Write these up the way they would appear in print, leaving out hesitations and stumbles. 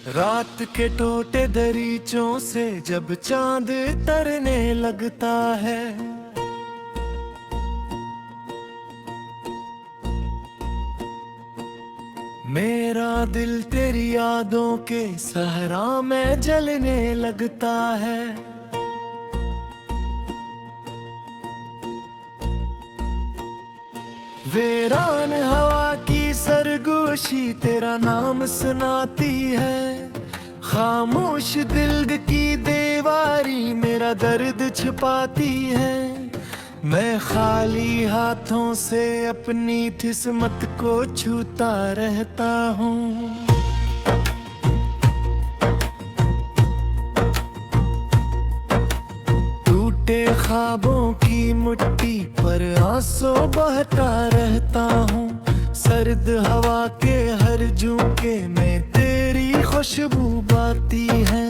रात के टोटे दरीचों से जब चांद तरने लगता है, मेरा दिल तेरी यादों के सहरा में जलने लगता है। वीरान हवा की सरगोशी तेरा नाम सुनाती है, खामोश दिल की दीवारी मेरा दर्द छुपाती है। मैं खाली हाथों से अपनी किस्मत को छूता रहता हूँ। टूटे ख्वाबों की मुट्ठी पर आंसू बहता रहता हूँ। सर्द हवा के हर झोंके में तेरी खुशबू आती है।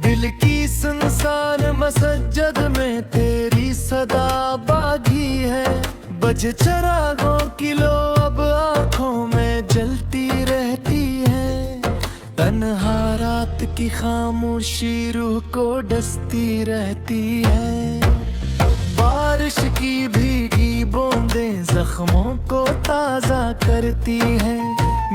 दिल की सुनसान मसजिद में तेरी सदा बागी है। बज चरागों की लो अब आँखों में जलती रहती है। तन्हा रात की खामोशी रूह को डसती रहती है। बारिश की भीगी बूंदें जख्मों को ताजा करती हैं।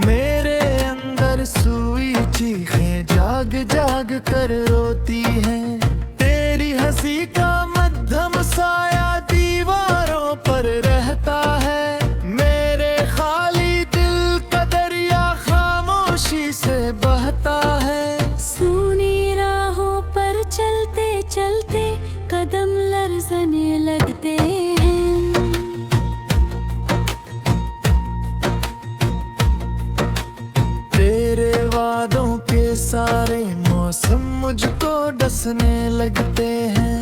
मेरे अंदर सुई चीखें जाग जाग कर रोती हैं। तेरी हंसी का मध्यम साया दीवारों पर रहता है। मेरे खाली दिल का दरिया खामोशी से बहता है। सूनी राहों पर चलते चलते कदम लरज़ने लगते हैं। तेरे वादों के सारे मौसम मुझको डसने लगते हैं।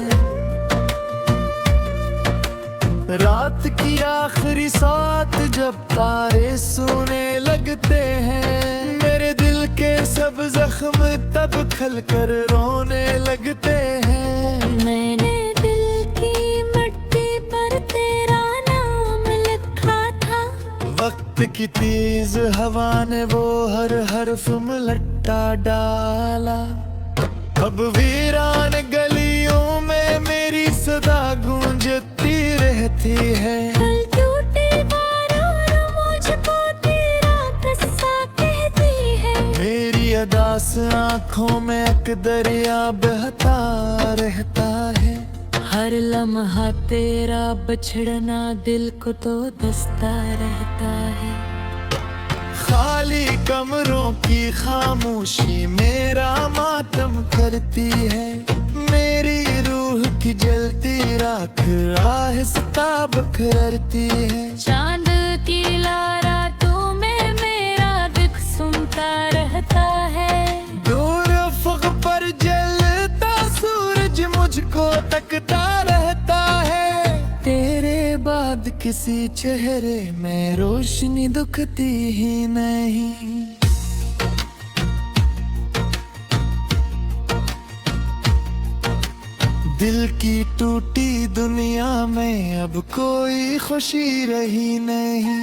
रात की आखिरी साथ जब तारे सोने लगते हैं, मेरे दिल के सब जख्म तब खलकर रोने लगते हैं। मैंने दिल की मिट्टी पर तेरा नाम लिखा था। वक्त की तेज हवा ने वो हर हर्फ में लट्टा डाला। अब वीरान गलियों में मेरी सदा गूंजती रहती है। कल टूटे बारों मुझको तेरा किस्सा कहती है। मेरी अदास आँखों में एक दरिया बहता रहता है। हर लम्हा तेरा बछड़ना दिल को तो दस्ता रहता है। खाली कमरों की खामोशी मेरा मातम करती है। मेरी रूह की जलती राख आहिस्ता बखरती है। चांद की रातों में मेरा दुख सुनता रहता है। दूर अफ़क़ पर जलता सूरज मुझको तकता रहता है। तेरे बाद किसी चेहरे में रोशनी दुखती ही नहीं। दिल की टूटी दुनिया में अब कोई खुशी रही नहीं।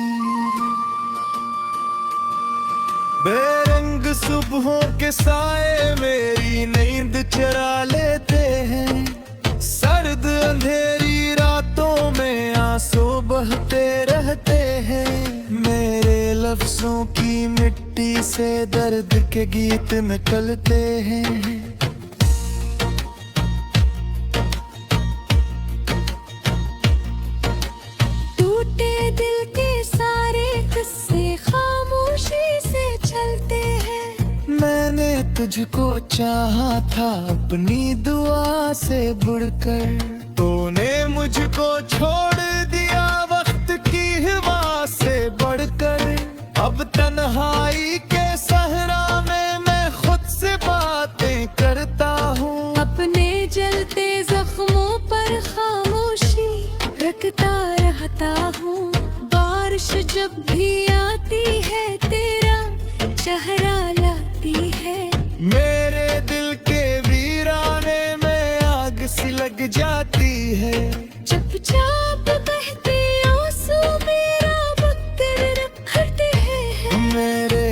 बेरंग सुबहों के साए मेरी नींद चुरा लेते हैं। सर्द अंधेरी रातों में आंसू बहते रहते हैं। मेरे लफ्जों की मिट्टी से दर्द के गीत निकलते हैं। टूटे दिल के सारे किस्से खामोशी से चलते हैं। मैंने तुझको चाहा था अपनी दुआ से बढ़कर, तूने मुझको छोड़ दिया वक्त की हवा से बढ़कर। अब तन्हाई के सहरा में मैं खुद से बातें करता हूँ। अपने जलते जख्मों पर खामोशी रखता रहता हूँ। बारिश जब भी आती है तेरा चेहरा लाती है। मेरे दिल के वीराने में आग सी लग जाती है। चुपचाप बहते आंसू मेरा वक्त रखते हैं। मेरे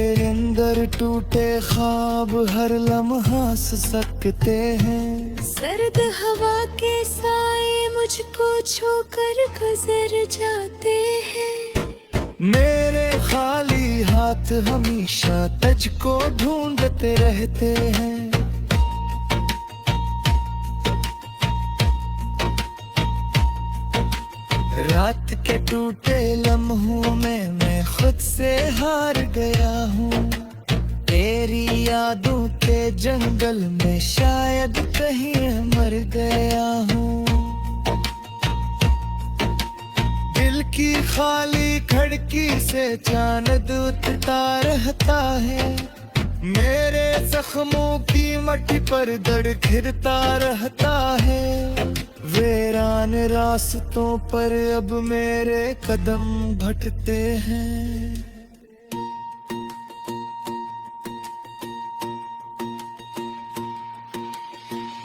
टूटे ख्वाब हर लम्हा सकते हैं। सर्द हवा के साए मुझको छोकर गुजर जाते हैं। मेरे खाली हाथ हमेशा तुझको ढूंढते रहते हैं। रात के टूटे लम्हों में मैं खुद से हार गया हूँ। तेरी यादों के जंगल में शायद कहीं मर गया हूँ। दिल की खाली खिड़की से चांद उठता रहता है। मेरे जख्मों की मट्टी पर दर्द घिरता रहता है। वीरान रास्तों पर अब मेरे कदम भटकते हैं।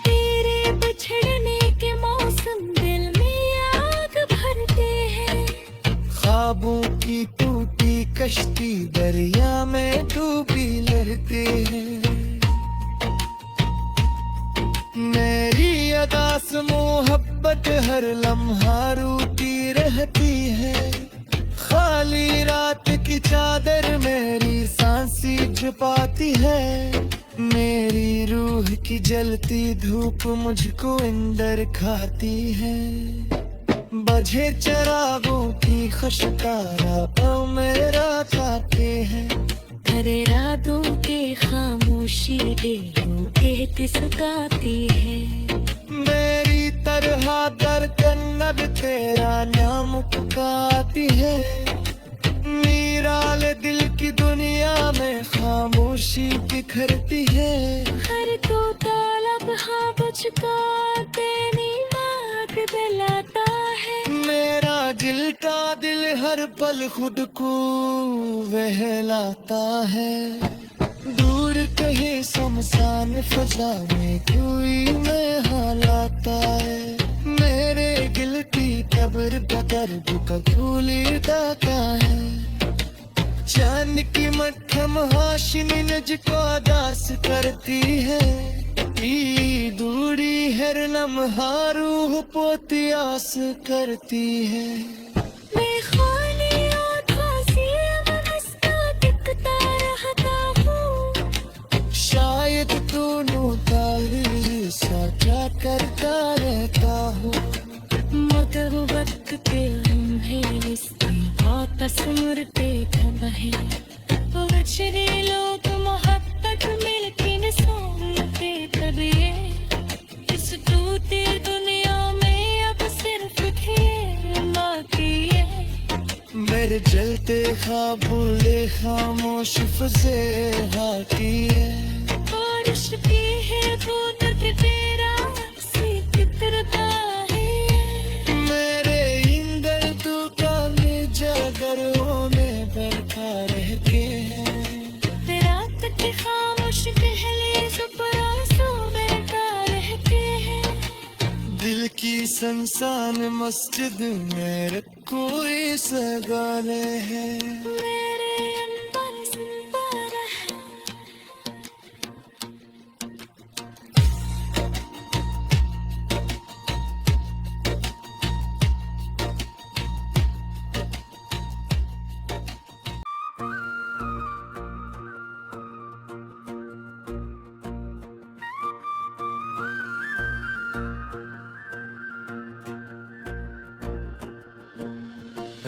तेरे बिछड़ने के मौसम दिल में आग भरते हैं। ख्वाबों की टूटी कश्ती दरिया में डूबी रहती है। मेरी अदास मोहब्बत हर लम्हा रूठी रहती है। खाली रात की चादर मेरी सांसी छुपाती है। मेरी रूह की जलती धूप मुझको अंदर खाती है। बजे चरागों की खुशकारा पाँव मेरा खाते हैं। हरे रातों के खामोशी डेरों के तिसकाती है। मेरी तरह दरकन्नब तेरा नाम पुकारती है। मीराल दिल की दुनिया में खामोशी बिखरती है। हर तो तालब हाँ बुझका तेरी बात दिलाता है। मेरा गिलटा दिल हर पल खुद को बहलाता है। दूर कहीं शमशान फजा में कोई में हालाता है। मेरे दिल की कब्र बदर का फूली दाता है। चांद की मध्यम हाशिनी मुझको दास करती है। ई दूरी हर लम्हा रूह पोती आस करती है। मैं खाली आँखों से मस्ता दिखता रहता हूँ। शायद दोनों तारीर साझा करता रहता हूँ। मगर वक्त के लम्हे बहुत सुमरते कहे। बछड़े लोग मोहब्बत मिलके न सोते तब ये इस टूटी दुनिया में अब सिर्फ खेल बाकी है। मेरे जलते ख्वाब भूले खामोश फसे हाकी है। बारिश की है बूंद पे तेरा सी तितरता है। मेरे इंदर तू काले जागरों में बरखा रहते हैं। रात के खामोश पहले सुपरासों बैठा रहते हैं। दिल की संसान मस्जिद में कोई सगाले है। मेरे अंदर सुनता रहे।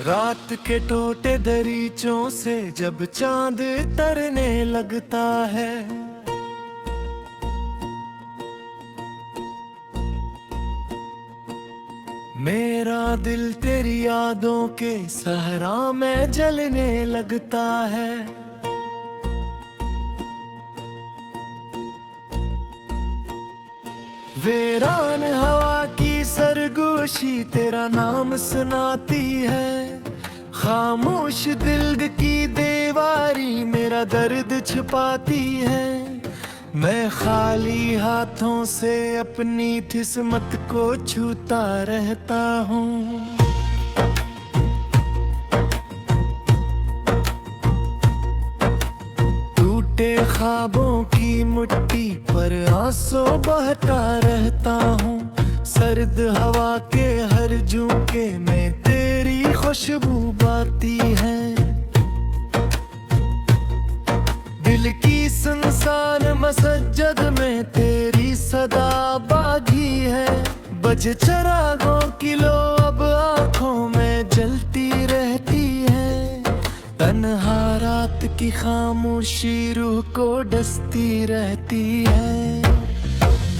रात के टोटे दरीचों से जब चांद तरने लगता है। मेरा दिल तेरी यादों के सहरा में जलने लगता है। वीरान हवा की सरगोशी तेरा नाम सुनाती है। खामोश दिल की दीवारी मेरा दर्द छुपाती है। मैं खाली हाथों से अपनी किस्मत को छूता रहता हूँ। टूटे ख्वाबों की मिट्टी पर आंसू बहता रहता हूँ। सर्द हवा के हर झोंके में तेरी खुशबू आती है। दिल की सुनसान मसजिद में तेरी सदा बागी है। बज चरागों की लो अब आँखों में जलती रहती है। तन्हा रात की खामोशी रूह को डसती रहती है।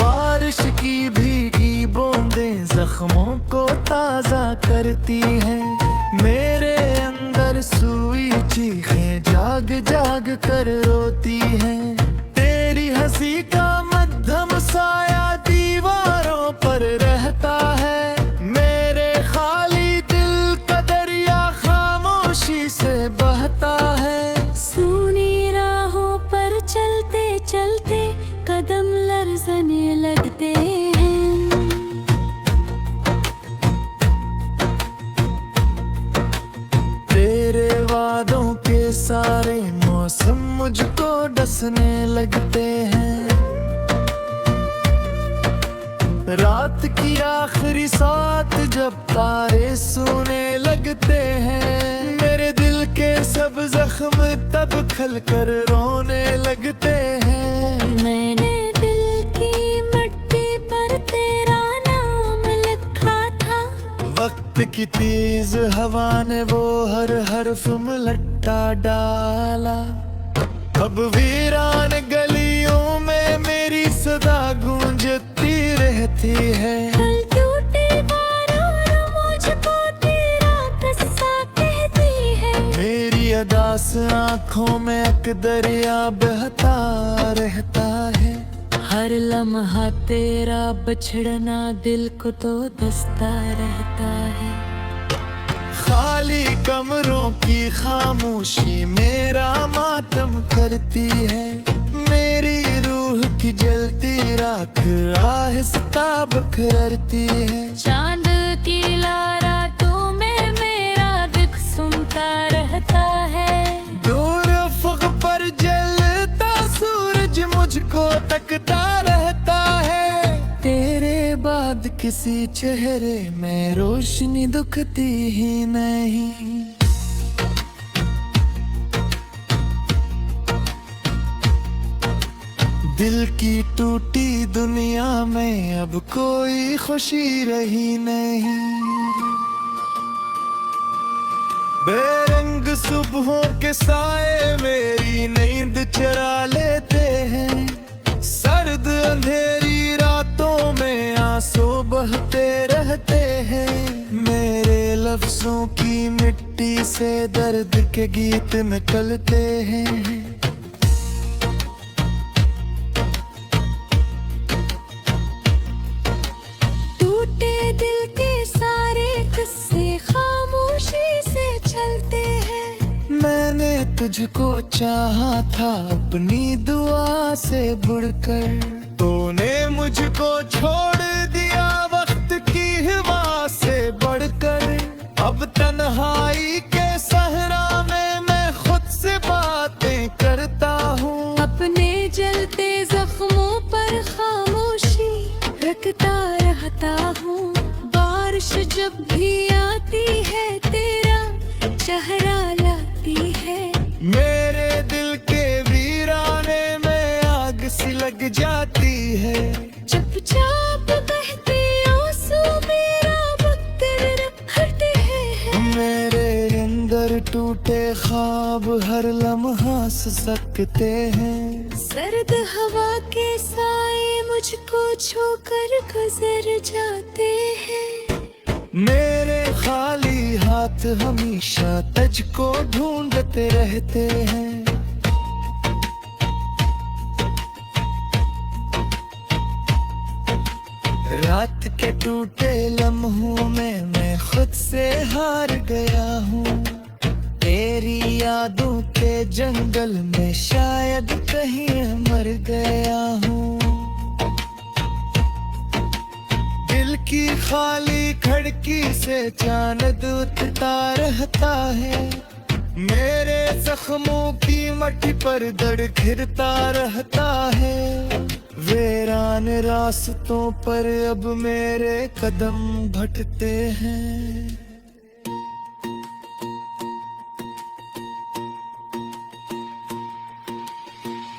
बारिश की भीगी बूंदें जख्मों को ताजा करती हैं। मेरे अंदर सुई चीखें जाग जाग कर रोती हैं। तेरी हंसी का मध्यम साया दीवारों पर रहता है। मेरे खाली दिल का दरिया खामोशी से बहता है। सूनी राहों पर चलते चलते कदम लरज़ने लगते हैं। तेरे वादों के सारे मौसम मुझको डसने लगते हैं। रात की आखिरी साथ जब तारे सोने लगते हैं। मेरे दिल के सब जख्म तब खलकर रोने लगते हैं। मैंने दिल की मिट्टी पर तेरा नाम लिखा था। वक्त की तेज हवा ने वो हर हर्फ में लट्टा डाला। अब वीरान गलियों में मेरी सदा गूंजती रहती है। कल टूटे बारों मुझको तेरा किस्सा कहती है। मेरी अदास आँखों में एक दरिया बहता रहता है। हर लम्हा तेरा बिछड़ना दिल को तो दस्ता रहता है। खाली कमरों की खामोशी मेरा मातम करती है। मेरी रूह की जलती राख आहिस्ता बिखरती है। चांद की रातों में मेरा दुख सुनता रहता है। दूर अफ़क़ पर जलता सूरज मुझको तकता रहता है। तेरे बाद किसी चेहरे में रोशनी दुखती ही नहीं। दिल की टूटी दुनिया में अब कोई खुशी रही नहीं। बेरंग सुबहों के साए मेरी नींद चुरा लेते हैं। सर्द अंधेरी रातों में आंसू बहते रहते हैं। मेरे लफ्जों की मिट्टी से दर्द के गीत निकलते हैं। टूटे दिल के सारे किस्से खामोशी से चलते हैं। मैंने तुझको चाहा था अपनी दुआ से बढ़कर। तूने मुझको छोड़ दिया वक्त की हवा से बढ़कर। अब तन्हाई के सहरा में मैं खुद से बातें करता हूँ। अपने जलते जख्मों पर खामोशी रखता रहता हूँ। बारिश जब भी आती है तेरा चेहरा लाती है। मेरे दिल के वीराने में आग सी लग जाती है। चुपचाप बहते आंसू मेरा बकर हटते हैं। मेरे अंदर टूटे ख्वाब हर लम्हा सकते हैं। सर्द हवा के साए मुझको छोकर गुजर जाते हैं। मेरे खाली हाथ हमेशा तुझको ढूंढते रहते हैं। रात के टूटे लम्हों में मैं खुद से हार गया हूँ। तेरी यादों के जंगल में शायद कहीं मर गया हूँ। दिल की खाली खिड़की से चांद उठता रहता है। मेरे जख्मों की मट्टी पर दर्द घिरता रहता है। वीरान रास्तों पर अब मेरे कदम भटकते हैं।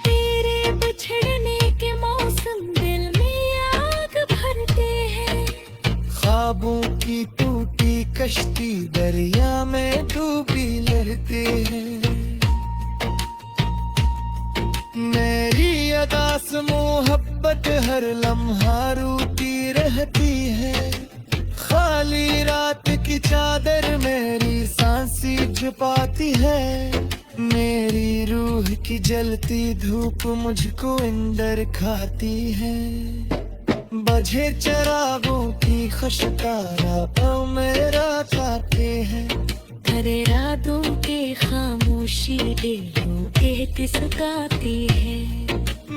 तेरे बिछड़ने के मौसम दिल में आग भरते हैं। ख्वाबों की टूटी कश्ती दरिया में डूबी रहती है। मेरी अदा से मोहब्बत हर लम्हा रूठी रहती है। खाली रात की चादर मेरी सांसी छुपाती है। मेरी रूह की जलती धूप मुझको अंदर खाती है। बजे चरागों की खुशकारा पाँव मेरा खाते हैं। तेरे रातों के खामोशी दिलों के तिसकाती है।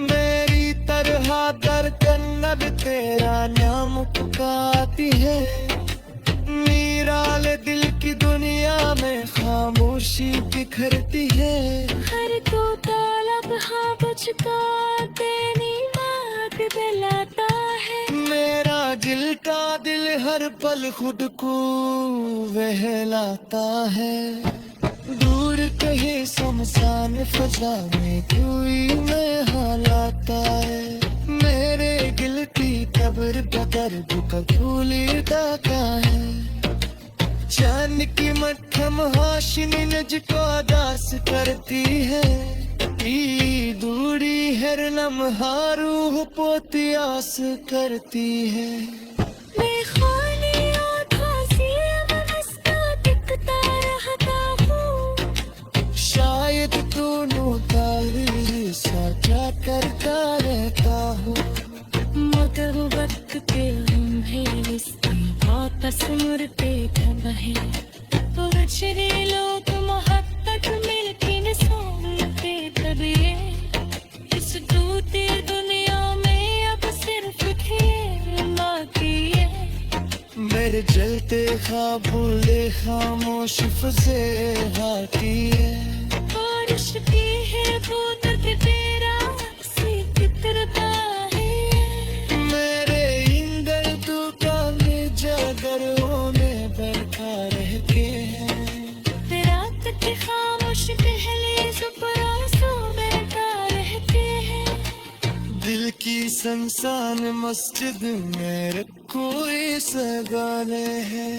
मेरी तरह दरकन अब तेरा नाम पुकारती है। मीराल दिल की दुनिया में खामोशी बिखरती है। हर तो तालब हाँ बुझका तेरी मात दिलाता है। मेरा गिलता दिल हर पल खुद को बहलाता है। दूर कहीं शमशान फजा में कोई में हालाता है। मेरे गिलती कब्र बकर का फूली दाता है। चांद की मध्यम हाशिनी नजको अदास करती है। ई दूरी हर लम्हा रूह पोती आस करती है। मैं खाली आँखों से अब हंसता दिखता रहता हूँ। शायद दोनों तारीर साझा करता रहता हूँ। मगर वक्त के लम्हे वापस मुड़ते कब है। तो बछड़े लोग मोहब्बत मिलके सोते तब ये इस टूटी दुनिया में अब सिर्फ खेल बाकी है। मेरे जलते ख्वाब भूले खामोश फसे हाथी है। बारिश की है बूंद तेरा से कितरता है। मेरे इंदर तू का जागरों में बरखा रहते हैं। रात के खामोश पहले सुपरासों बैठा रहते हैं। दिल की संसान मस्जिद में कोई सगाले है।